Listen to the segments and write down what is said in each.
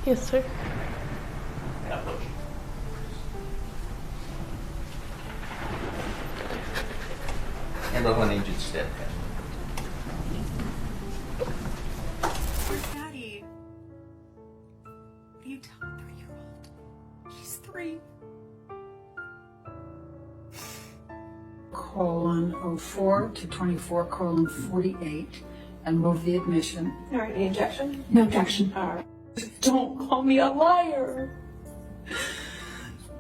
Yes, sir. And the one injured step. Where's Daddy? You tell a 3-year-old. He's 3. :04 to 24:48 and move the admission. All right, any injection? No objection. All right. Don't call me a liar.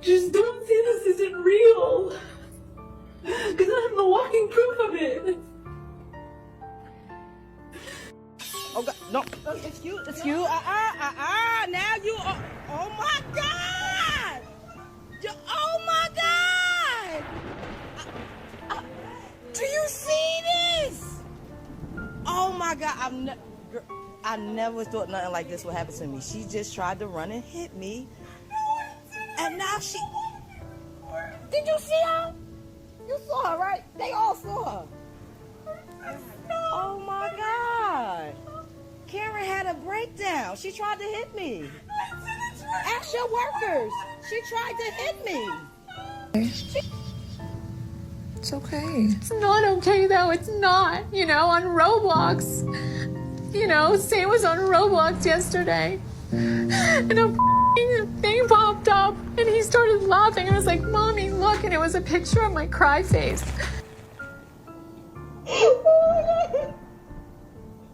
Just don't say this isn't real. Because I'm the walking proof of it. Oh God, no, it's you, now you are, oh my God! Oh my God! Do you see this? Oh my God, I never thought nothing like this would happen to me. She just tried to run and hit me. And now she, did you see her? You saw her, right? They all saw her. Oh my God. Karen had a breakdown. She tried to hit me. Ask your workers. She tried to hit me. It's okay. It's not okay though, it's not. You know, on Roblox. You know, Sam was on Roblox yesterday. And a thing popped up and he started laughing. I was like, Mommy, look, and it was a picture of my cry face. I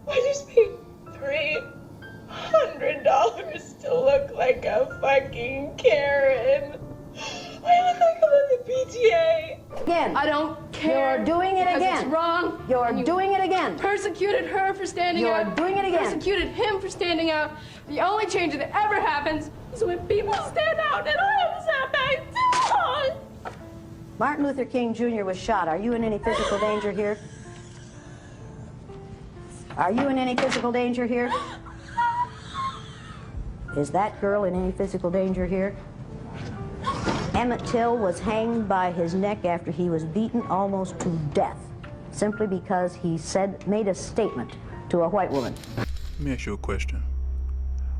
just paid $300 to look like a fucking Karen. I look like I'm on the PTA. Again. I don't care. You're doing it because again. It's wrong. You're doing it again. Persecuted her for standing out. You're doing it again. Persecuted him for standing out. The only change that ever happens is when people stand out, and I have sat back too long. Martin Luther King Jr. was shot. Are you in any physical danger here? Are you in any physical danger here? Is that girl in any physical danger here? Emmett Till was hanged by his neck after he was beaten almost to death, simply because he made a statement to a white woman. Let me ask you a question.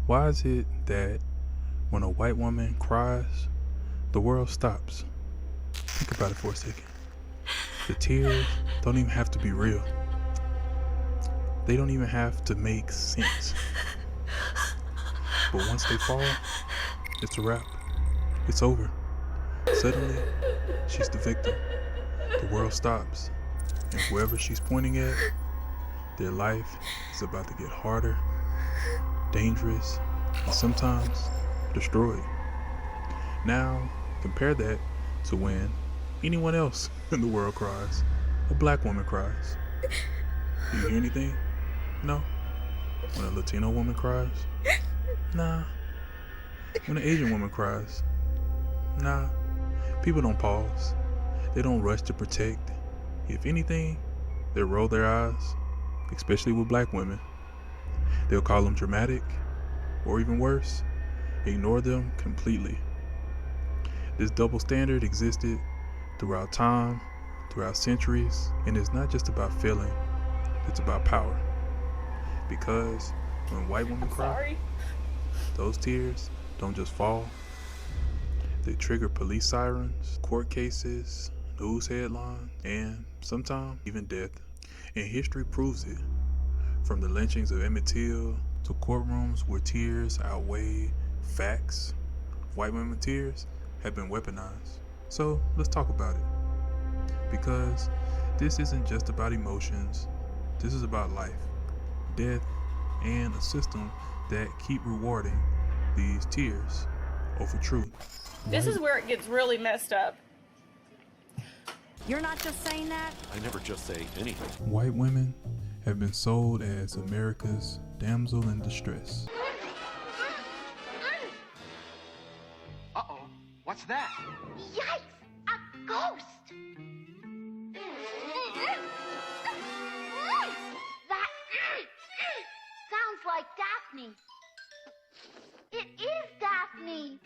Why is it that when a white woman cries, the world stops? Think about it for a second. The tears don't even have to be real. They don't even have to make sense. But once they fall, it's a wrap. It's over. Suddenly, she's the victim. The world stops. And whoever she's pointing at, their life is about to get harder, dangerous, and sometimes destroyed. Now, compare that to when anyone else in the world cries. A black woman cries. Do you hear anything? No. When a Latino woman cries? Nah. When an Asian woman cries? Nah. People don't pause. They don't rush to protect. If anything, they roll their eyes, especially with black women. They'll call them dramatic, or even worse, ignore them completely. This double standard existed throughout time, throughout centuries, and it's not just about feeling, it's about power. Because when white women cry, those tears don't just fall. They trigger police sirens, court cases, news headlines, and sometimes even death. And history proves it. From the lynchings of Emmett Till to courtrooms where tears outweigh facts, white women's tears have been weaponized. So let's talk about it. Because this isn't just about emotions. This is about life, death, and a system that keep rewarding these tears over truth. This is where it gets really messed up. You're not just saying that? I never just say anything. White women have been sold as America's damsel in distress. Uh-oh, what's that? Yikes! A ghost! That sounds like Daphne. It is Daphne.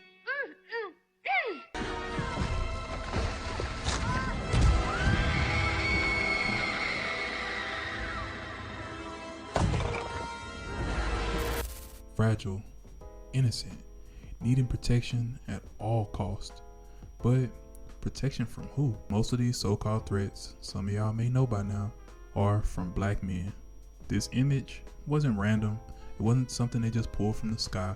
Fragile, innocent, needing protection at all costs. But protection from who? Most of these so-called threats, some of y'all may know by now, are from black men. This image wasn't random. It wasn't something they just pulled from the sky.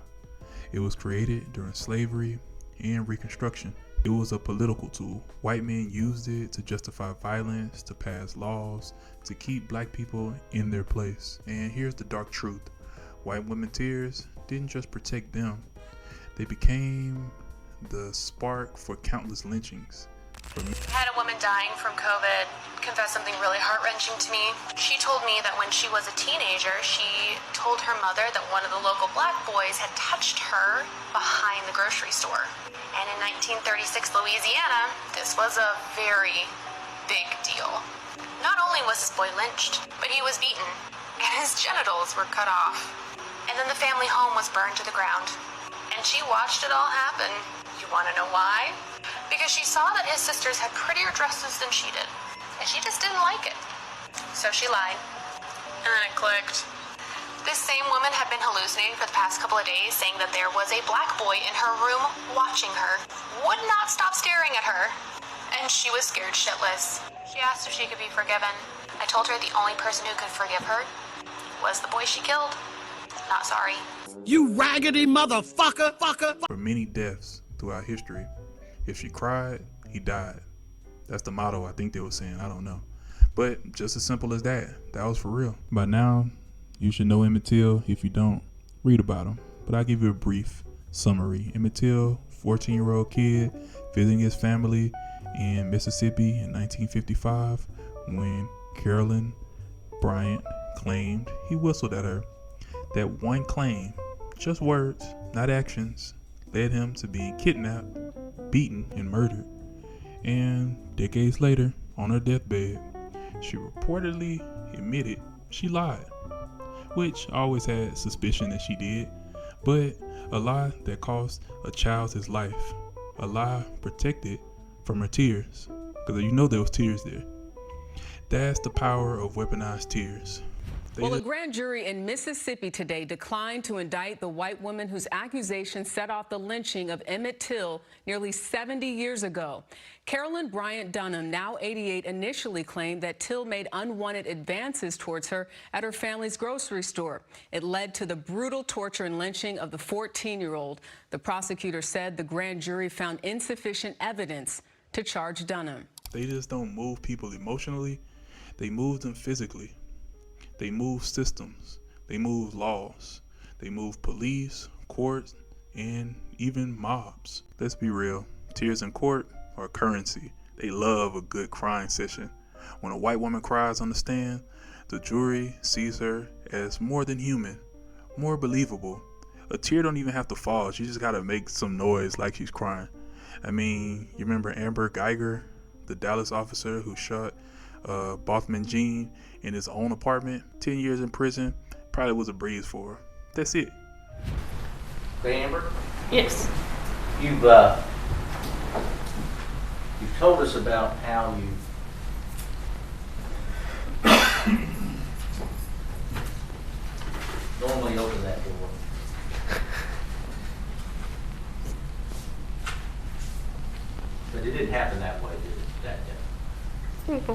It was created during slavery and Reconstruction. It was a political tool. White men used it to justify violence, to pass laws, to keep black people in their place. And here's the dark truth. White women's tears didn't just protect them. They became the spark for countless lynchings. I had a woman dying from COVID confess something really heart-wrenching to me. She told me that when she was a teenager, she told her mother that one of the local black boys had touched her behind the grocery store. And in 1936 Louisiana, this was a very big deal. Not only was this boy lynched, but he was beaten, and his genitals were cut off. And then the family home was burned to the ground. And she watched it all happen. You want to know why? Because she saw that his sisters had prettier dresses than she did, and she just didn't like it. So she lied. And then it clicked. This same woman had been hallucinating for the past couple of days, saying that there was a black boy in her room watching her, would not stop staring at her, and she was scared shitless. She asked if she could be forgiven. I told her the only person who could forgive her was the boy she killed. Not sorry. You raggedy motherfucker, For many deaths throughout history, if she cried, he died. That's the motto I think they were saying, I don't know. But just as simple as that, that was for real. By now, you should know Emmett Till. If you don't, read about him. But I'll give you a brief summary. Emmett Till, 14-year-old kid, visiting his family in Mississippi in 1955 when Carolyn Bryant claimed he whistled at her. That one claim, just words, not actions, led him to being kidnapped, beaten, and murdered. And decades later, on her deathbed, she reportedly admitted she lied, which I always had suspicion that she did, but a lie that cost a child his life, a lie protected from her tears, because you know there was tears there. That's the power of weaponized tears. Well, a grand jury in Mississippi today declined to indict the white woman whose accusations set off the lynching of Emmett Till nearly 70 years ago. Carolyn Bryant Dunham, now 88, initially claimed that Till made unwanted advances towards her at her family's grocery store. It led to the brutal torture and lynching of the 14-year-old. The prosecutor said the grand jury found insufficient evidence to charge Dunham. They just don't move people emotionally, they move them physically. They move systems, they move laws, they move police, courts, and even mobs. Let's be real, tears in court are currency. They love a good crying session. When a white woman cries on the stand, the jury sees her as more than human, more believable. A tear don't even have to fall, she just gotta make some noise like she's crying. I mean, you remember Amber Geiger, the Dallas officer who shot Bothman Jean in his own apartment, 10 years in prison, probably was a breeze for her. That's it. Okay, Amber? Yes. You've told us about how you normally open that door. But it didn't happen that way, did it? That day. Mm-hmm.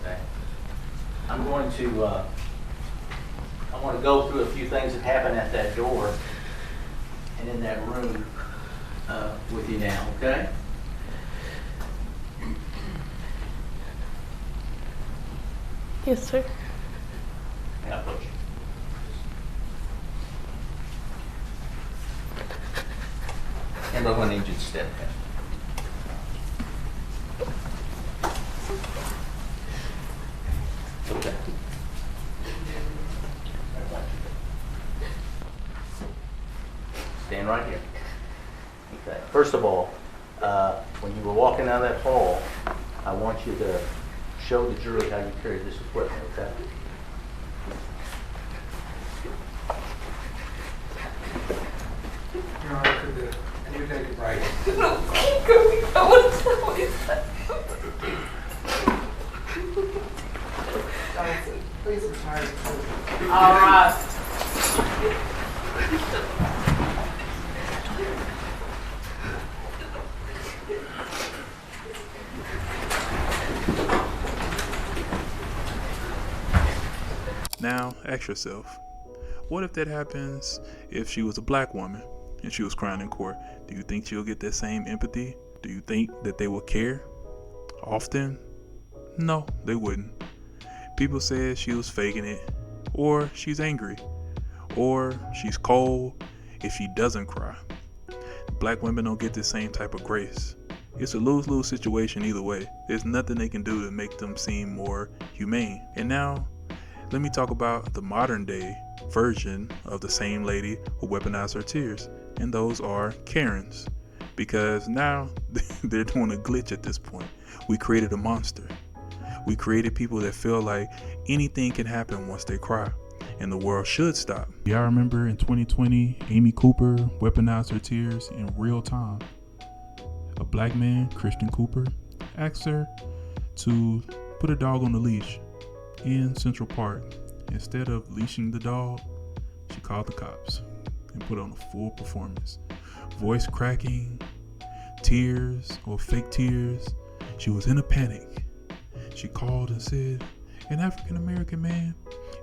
Okay. I'm going to I want to go through a few things that happened at that door and in that room with you now, okay? Yes, sir. Now push. And I'm going to need you to step back. Okay. Stand right here. Okay. First of all, when you were walking down that hall, I want you to show the jury how you carry this equipment, okay? Your Honor, can you take a break? Johnson, please retire. All right. Now, ask yourself, what if that happens if she was a black woman and she was crying in court? Do you think she'll get that same empathy? Do you think that they will care? Often? No, they wouldn't. People said she was faking it, or she's angry, or she's cold if she doesn't cry. Black women don't get the same type of grace. It's a lose-lose situation either way. There's nothing they can do to make them seem more humane. And now, let me talk about the modern day version of the same lady who weaponized her tears. And those are Karens. Because now they're doing a glitch at this point. We created a monster. We created people that feel like anything can happen once they cry. And the world should stop. Y'all remember in 2020, Amy Cooper weaponized her tears in real time. A black man, Christian Cooper, asked her to put a dog on the leash in Central Park. Instead of leashing the dog, she called the cops and put on a full performance. Voice cracking, tears or fake tears. She was in a panic. She called and said, "An African American man,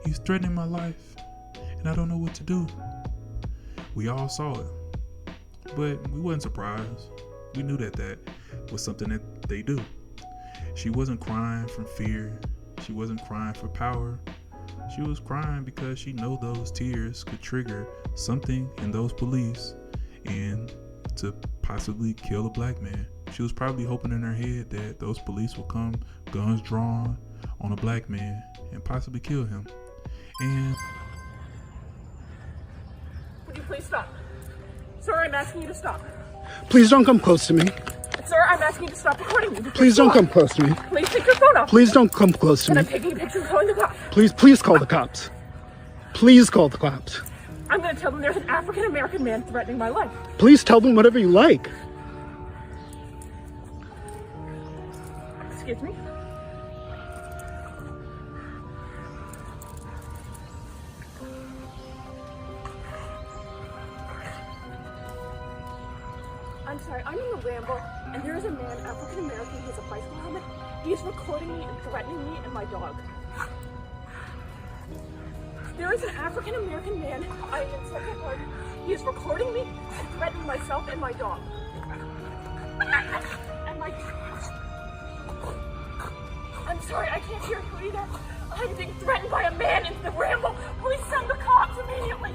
he's threatening my life and I don't know what to do." We all saw it, but we wasn't surprised. We knew that was something that they do. She wasn't crying from fear. She wasn't crying for power. She was crying because she knew those tears could trigger something in those police and to possibly kill a black man. She was probably hoping in her head that those police will come, guns drawn, on a black man and possibly kill him. And Would you please stop? Sir, I'm asking you to stop. Please don't come close to me. Sir, I'm asking you to stop recording me. Please don't come close to me. Please take your phone off. Please don't come close to And me. I'm taking a picture and calling the cops. Please call the cops. Please call the cops. I'm going to tell them there's an African American man threatening my life. Please tell them whatever you like. Excuse me? I'm sorry, I'm in a ramble, and there is a man, African American, who has a bicycle helmet. He is recording me and threatening me and my dog. There is an African American man, I am in Central Park. He is recording me and threatening myself and my dog. And my... I'm sorry, I can't hear you either. I'm being threatened by a man in the ramble. Please send the cops immediately.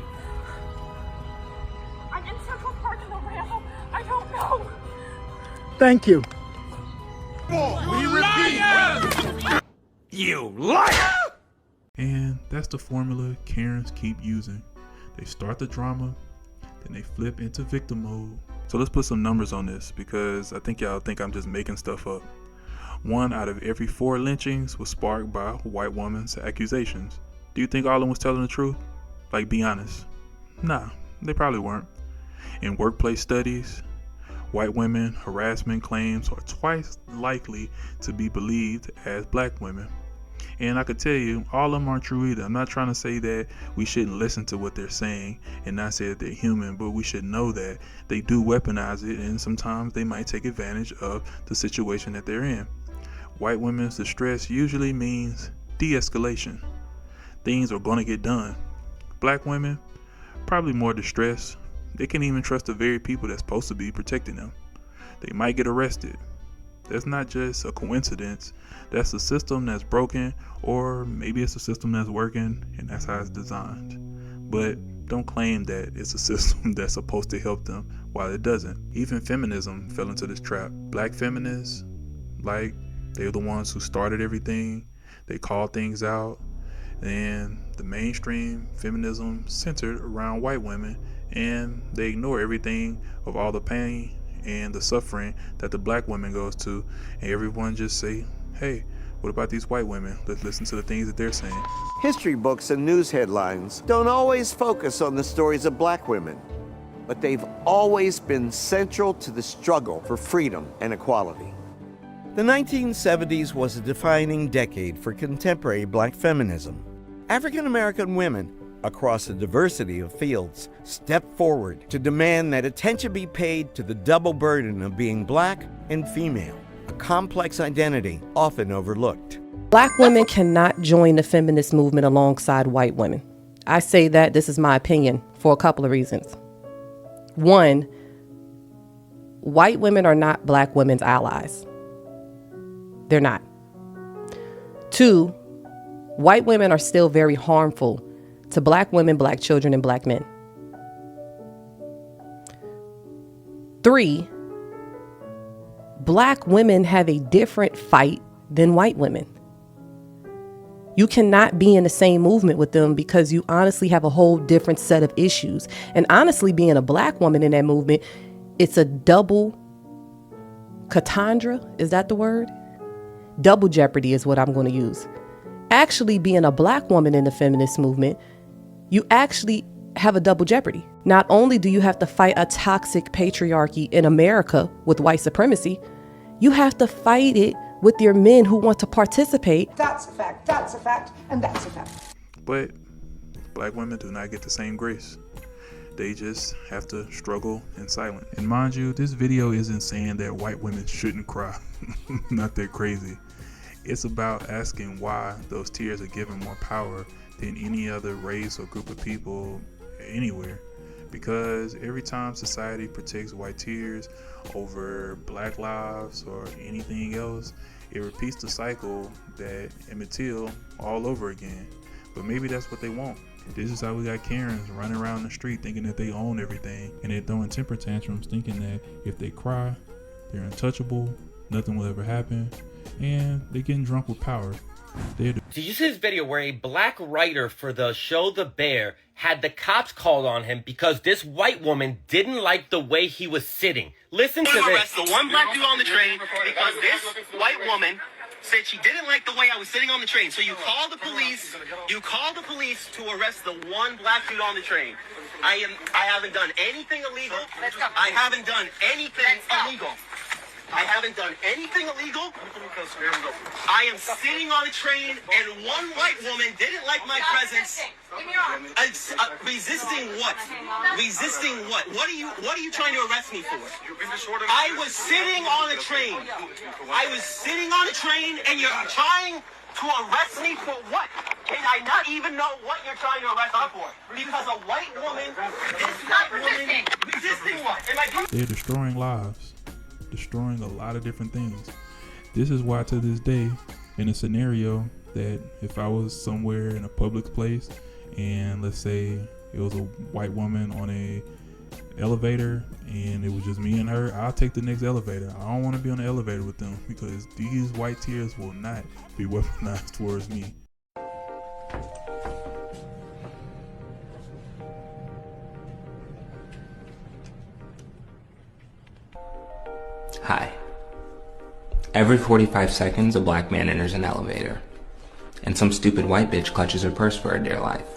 I'm in Central Park in the ramble. I don't know. Thank you. We repeat. you liar! And that's the formula Karens keep using. They start the drama, then they flip into victim mode. So let's put some numbers on this because I think y'all think I'm just making stuff up. 1 out of every 4 lynchings was sparked by a white woman's accusations. Do you think all of them was telling the truth? Like, be honest. Nah, they probably weren't. In workplace studies, white women harassment claims are twice likely to be believed as black women. And I could tell you, all of them aren't true either. I'm not trying to say that we shouldn't listen to what they're saying and not say that they're human, but we should know that they do weaponize it, and sometimes they might take advantage of the situation that they're in. White women's distress usually means de-escalation. Things are going to get done. Black women, probably more distressed. They can't even trust the very people that's supposed to be protecting them. They might get arrested. That's not just a coincidence. That's a system that's broken, or maybe it's a system that's working and that's how it's designed. But don't claim that it's a system that's supposed to help them while it doesn't. Even feminism fell into this trap. Black feminists, like, they're the ones who started everything. They called things out. And the mainstream feminism centered around white women, and they ignore everything of all the pain and the suffering that the black woman goes to, and everyone just say, hey, what about these white women? Let's listen to the things that they're saying. History books and news headlines don't always focus on the stories of black women, but they've always been central to the struggle for freedom and equality. The 1970s was a defining decade for contemporary black feminism. African American women across a diversity of fields stepped forward to demand that attention be paid to the double burden of being black and female, a complex identity often overlooked. Black women cannot join the feminist movement alongside white women. I say that, this is my opinion, for a couple of reasons. One, white women are not black women's allies. They're not. Two, white women are still very harmful to black women, black children, and black men. Three, black women have a different fight than white women. You cannot be in the same movement with them because you honestly have a whole different set of issues. And honestly, being a black woman in that movement, it's a double catandra. Is that the word? Double jeopardy is what I'm going to use. Actually, being a black woman in the feminist movement, you actually have a double jeopardy. Not only do you have to fight a toxic patriarchy in America with white supremacy, you have to fight it with your men who want to participate. That's a fact, that's a fact, and that's a fact. But black women do not get the same grace. They just have to struggle in silence. And mind you, this video isn't saying that white women shouldn't cry. Not that crazy. It's about asking why those tears are given more power than any other race or group of people anywhere. Because every time society protects white tears over black lives or anything else, it repeats the cycle that Emmett Till all over again. But maybe that's what they want. This is how we got Karens running around the street thinking that they own everything, and they're throwing temper tantrums thinking that if they cry, they're untouchable, nothing will ever happen, and they're getting drunk with power. Did you see this video where a black writer for the show The Bear had the cops called on him because this white woman didn't like the way he was sitting? Listen to this. Arrest the one black dude on the train because this white woman said she didn't like the way I was sitting on the train. So you call the police. You call the police to arrest the one black dude on the train. I haven't done anything illegal. I haven't done anything illegal. I haven't done anything illegal. I am sitting on a train, and one white woman didn't like my presence. Resisting what? Resisting what? What are you trying to arrest me for? I was sitting on a train. I was sitting on a train, and you're trying to arrest me for what? And I not even know what you're trying to arrest me for. Because a white woman, this white woman, resisting what? They're destroying lives. Destroying a lot of different things. This is why to this day, in a scenario that if I was somewhere in a public place and let's say it was a white woman on a elevator and it was just me and her, I'll take the next elevator. I don't want to be on the elevator with them because these white tears will not be weaponized towards me. Hi. Every 45 seconds, a black man enters an elevator, and some stupid white bitch clutches her purse for her dear life.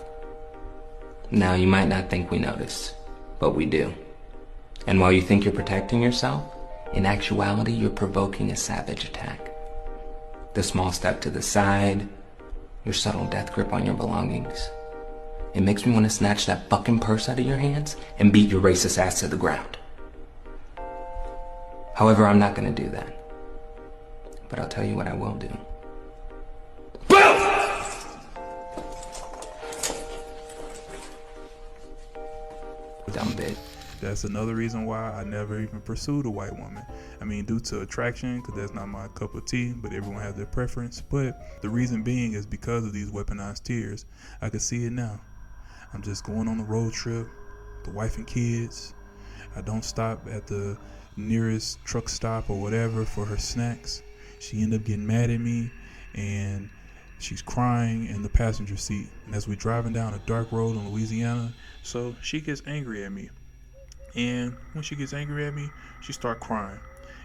Now, you might not think we notice, but we do. And while you think you're protecting yourself, in actuality, you're provoking a savage attack. The small step to the side, your subtle death grip on your belongings. It makes me want to snatch that fucking purse out of your hands and beat your racist ass to the ground. However, I'm not going to do that. But I'll tell you what I will do. Dumb bitch. That's another reason why I never even pursued a white woman. I mean, due to attraction, because that's not my cup of tea, but everyone has their preference. But the reason being is because of these weaponized tears. I can see it now. I'm just going on the road trip, the wife and kids. I don't stop at the nearest truck stop or whatever for her snacks. She ended up getting mad at me and she's crying in the passenger seat. And as we're driving down a dark road in Louisiana, so she gets angry at me. And when she gets angry at me, she starts crying.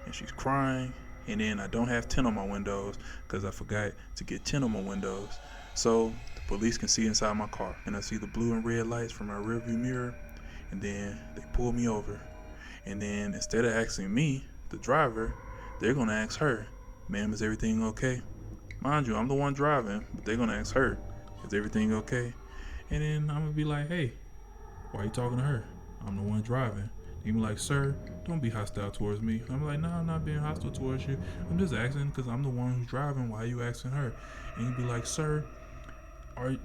And she's crying, and then I don't have tint on my windows because I forgot to get tint on my windows. So the police can see inside my car. And I see the blue and red lights from my rearview mirror, and then they pull me over. And then instead of asking me, the driver, they're going to ask her, "Ma'am, is everything okay?" Mind you, I'm the one driving, but they're going to ask her, "Is everything okay?" And then I'm going to be like, "Hey, why are you talking to her? I'm the one driving." He be like, sir, don't be hostile towards me. I'm like, no, I'm not being hostile towards you. I'm just asking because I'm the one who's driving. Why are you asking her? And he'd be like, sir,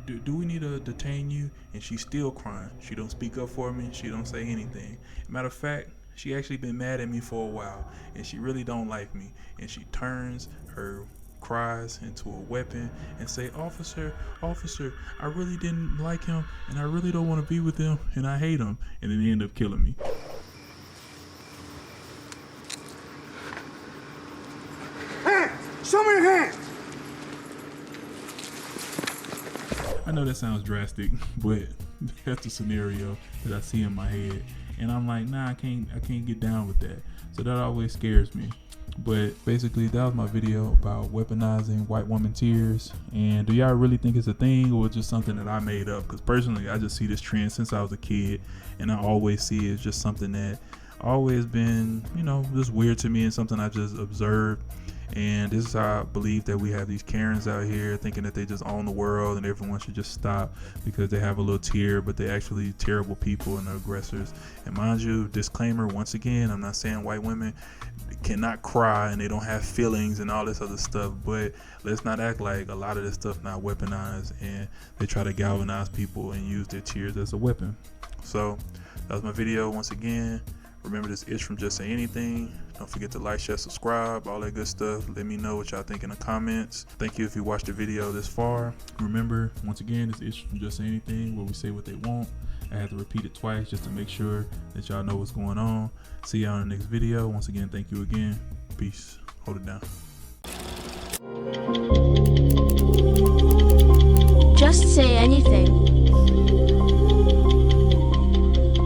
do we need to detain you? And she's still crying. She don't speak up for me. She don't say anything. Matter of fact, she actually been mad at me for a while, and she really don't like me. And she turns her cries into a weapon and say, officer, I really didn't like him, and I really don't want to be with him, and I hate him. And then they end up killing me. Hands! Show me your hands! I know that sounds drastic, but that's the scenario that I see in my head. And I'm like, nah, I can't get down with that. So that always scares me. But basically, that was my video about weaponizing white woman tears. And do y'all really think it's a thing, or just something that I made up? Because personally, I just see this trend since I was a kid, and I always see it's just something that always been, you know, just weird to me and something I just observed. And this is how I believe that we have these Karens out here thinking that they just own the world and everyone should just stop because they have a little tear, but they're actually terrible people and aggressors. And mind you, disclaimer, once again, I'm not saying white women cannot cry and they don't have feelings and all this other stuff, but let's not act like a lot of this stuff not weaponized and they try to galvanize people and use their tears as a weapon. So that was my video once again. Remember, this is from Just Say Anything. Don't forget to like, share, subscribe, all that good stuff. Let me know what y'all think in the comments. Thank you if you watched the video this far. Remember, once again, this is from Just Say Anything, where we say what they want. I had to repeat it twice just to make sure that y'all know what's going on. See y'all in the next video. Once again, thank you again. Peace. Hold it down. Just say anything.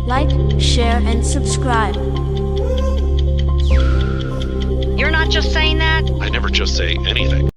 Like, share, and subscribe. You're not just saying that? I never just say anything.